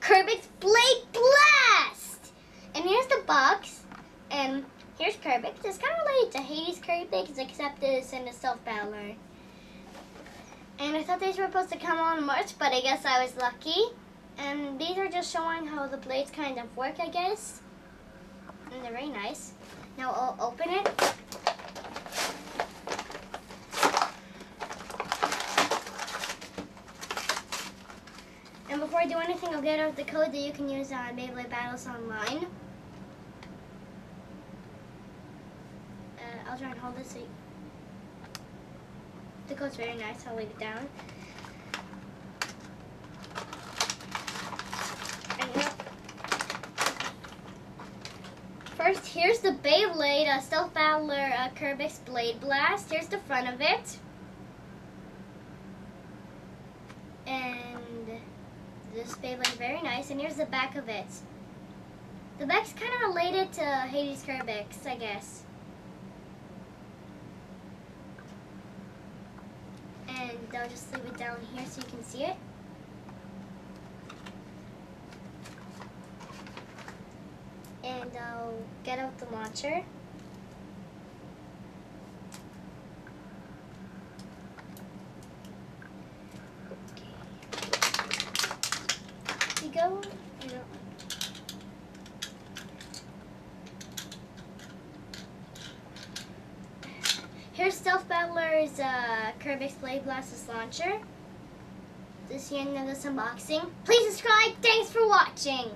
Kerbecs Blade Blast! And here's the box. And here's Kerbecs. It's kind of related to Hades Kerbecs, except it's in the self-battler. And I thought these were supposed to come on March, but I guess I was lucky. And these are just showing how the blades kind of work, I guess. And they're very nice. Now I'll open it. And before I do anything, I'll get out the code that you can use on Beyblade Battles Online. I'll try and hold this so the code's very nice. I'll leave it down. First, here's the Beyblade Stealth Battler Kerbecs Blade Blast. Here's the front of it. And this Beyblade is very nice. And here's the back of it. The back's kind of related to Hades Kerbecs, I guess. And I'll just leave it down here so you can see it. And I'll get out the launcher. Okay. Here you go. Here's Stealth Battler's Kerbecs Blade Blast's launcher. This is the end of this unboxing. Please subscribe. Thanks for watching.